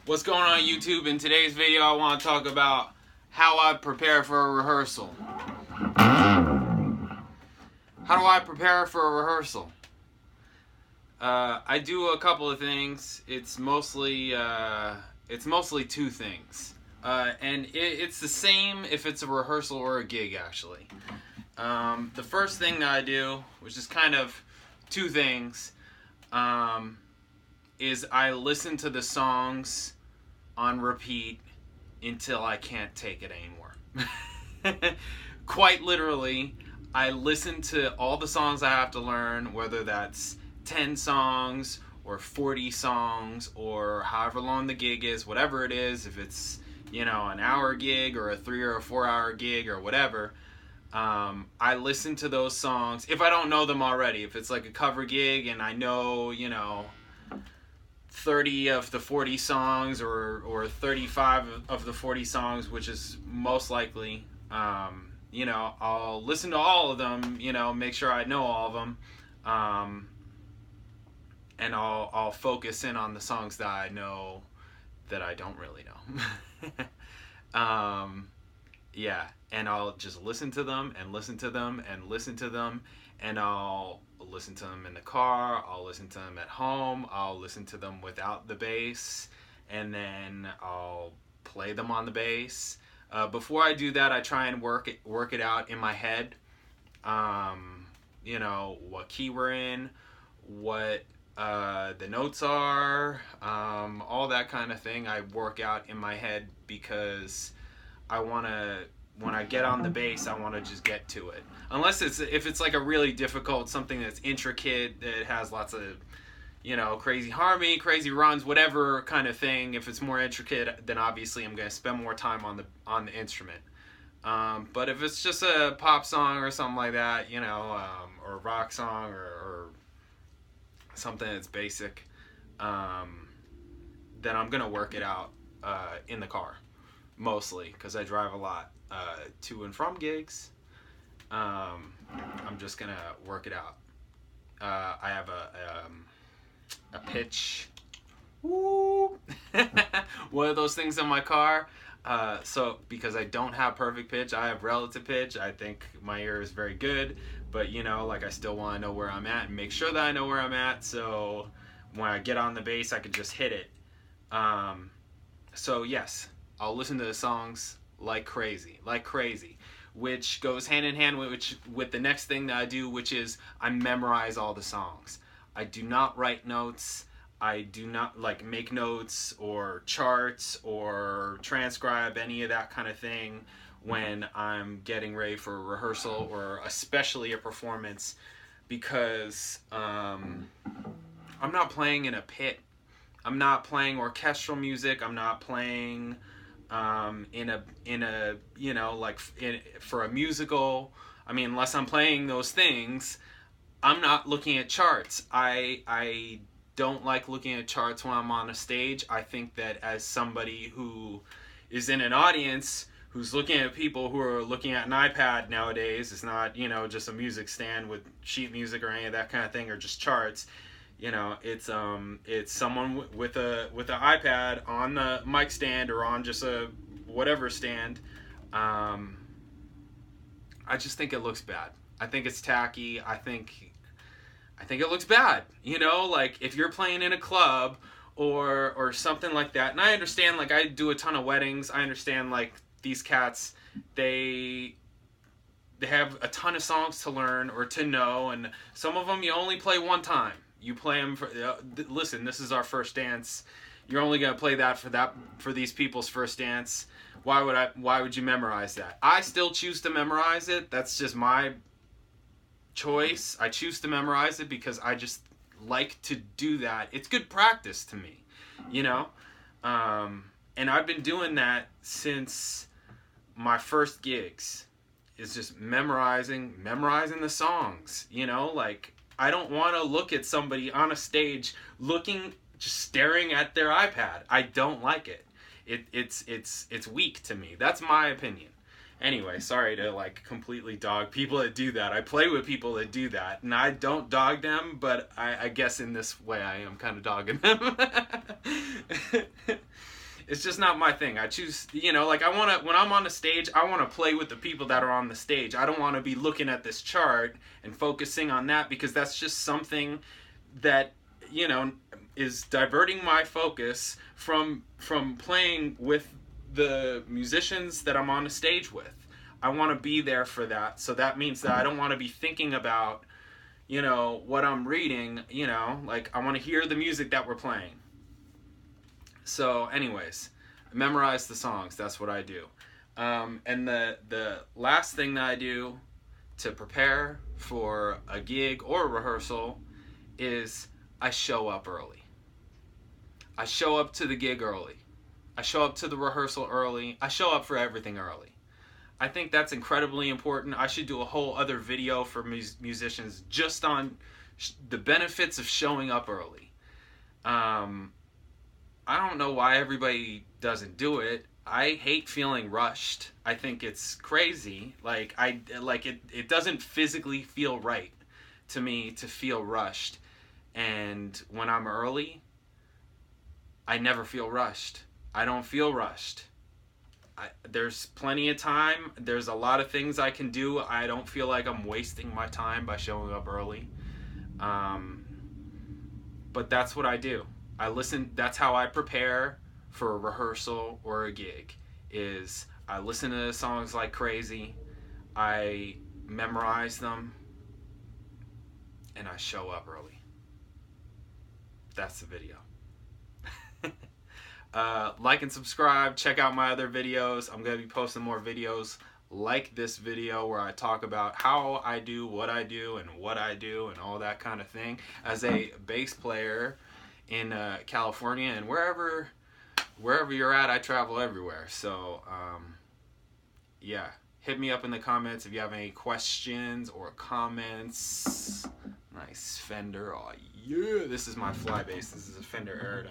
What's going on YouTube? In today's video I want to talk about how I prepare for a rehearsal. How do I prepare for a rehearsal? I do a couple of things. It's mostly two things. And it's the same if it's a rehearsal or a gig actually. The first thing that I do, which is kind of two things, is I listen to the songs on repeat until I can't take it anymore. Quite literally, I listen to all the songs I have to learn, whether that's 10 songs or 40 songs or however long the gig is, whatever it is, if it's, you know, an hour gig or a 3 or a 4 hour gig or whatever. I listen to those songs if I don't know them already. If it's like a cover gig and I know, you know, 30 of the 40 songs or 35 of the 40 songs, which is most likely, you know, I'll listen to all of them, you know, make sure I know all of them, and I'll focus in on the songs that I know that I don't really know. Yeah, and I'll just listen to them and listen to them and listen to them, and I'll listen to them in the car, I'll listen to them at home, I'll listen to them without the bass, and then I'll play them on the bass. Before I do that, I try and work it out in my head. You know, what key we're in, what the notes are, all that kind of thing I work out in my head because I want to, when I get on the bass, I want to just get to it. Unless if it's like a really difficult, something that's intricate, that has lots of, you know, crazy harmony, crazy runs, whatever kind of thing. If it's more intricate, then obviously I'm going to spend more time on the instrument. But if it's just a pop song or something like that, you know, or a rock song or something that's basic, then I'm going to work it out in the car. Mostly, because I drive a lot to and from gigs. I'm just gonna work it out. I have a pitch, woo, one of those things in my car. So because I don't have perfect pitch, I have relative pitch. I think my ear is very good, but you know, like I still want to know where I'm at and make sure that I know where I'm at. So when I get on the bass, I can just hit it. So yes, I'll listen to the songs like crazy, which goes hand in hand with the next thing that I do, which is I memorize all the songs. I do not write notes. I do not like make notes or charts or transcribe any of that kind of thing when I'm getting ready for a rehearsal or especially a performance, because I'm not playing in a pit. I'm not playing orchestral music. I'm not playing in a you know, like for a musical. I mean, unless I'm playing those things, I'm not looking at charts. I don't like looking at charts when I'm on a stage. I think that as somebody who is in an audience who's looking at people who are looking at an iPad nowadays, it's not, you know, just a music stand with sheet music or any of that kind of thing, or just charts. You know, it's someone with an iPad on the mic stand or on just a whatever stand. I just think it looks bad. I think it's tacky. I think it looks bad. You know, like if you're playing in a club or something like that. And I understand, like I do a ton of weddings. I understand, like these cats, they have a ton of songs to learn or to know, and some of them you only play one time. You play them for, listen, this is our first dance. You're only going to play that for these people's first dance. Why would you memorize that? I still choose to memorize it. That's just my choice. I choose to memorize it because I just like to do that. It's good practice to me, you know? And I've been doing that since my first gigs. It's just memorizing the songs, you know? Like, I don't want to look at somebody on a stage just staring at their iPad. I don't like it. It's weak to me. That's my opinion. Anyway, sorry to like completely dog people that do that. I play with people that do that, and I don't dog them, but I guess in this way I am kind of dogging them. It's just not my thing. I choose, you know, like when I'm on the stage, I want to play with the people that are on the stage. I don't want to be looking at this chart and focusing on that, because that's just something that, you know, is diverting my focus from playing with the musicians that I'm on the stage with. I want to be there for that. So that means that I don't want to be thinking about, you know, what I'm reading, you know, like I want to hear the music that we're playing. So anyways, memorize the songs. That's what I do. And the last thing that I do to prepare for a gig or a rehearsal is I show up early. I show up to the gig early. I show up to the rehearsal early. I show up for everything early. I think that's incredibly important. I should do a whole other video for musicians just on the benefits of showing up early. I don't know why everybody doesn't do it. I hate feeling rushed. I think it's crazy. Like it doesn't physically feel right to me to feel rushed. And when I'm early, I never feel rushed. I don't feel rushed. There's plenty of time. There's a lot of things I can do. I don't feel like I'm wasting my time by showing up early. But that's what I do. I listen. That's how I prepare for a rehearsal or a gig. Is I listen to songs like crazy. I memorize them, and I show up early. That's the video. Like and subscribe. Check out my other videos. I'm going to be posting more videos like this video where I talk about how I do what I do and what I do and all that kind of thing as a bass player in California, and wherever you're at, I travel everywhere. So yeah, hit me up in the comments if you have any questions or comments. Nice Fender. Oh yeah, this is my fly bass. This is a Fender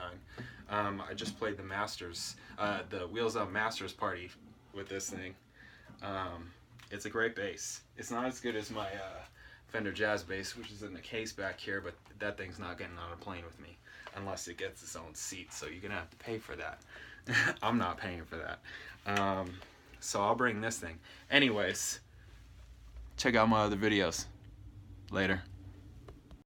Aerodyne. I just played the Masters, the Wheels Up Masters party with this thing. It's a great bass. It's not as good as my Fender Jazz bass, which is in the case back here, but that thing's not getting on a plane with me unless it gets its own seat, so you're gonna have to pay for that. I'm not paying for that. So I'll bring this thing. Anyways, check out my other videos. Later.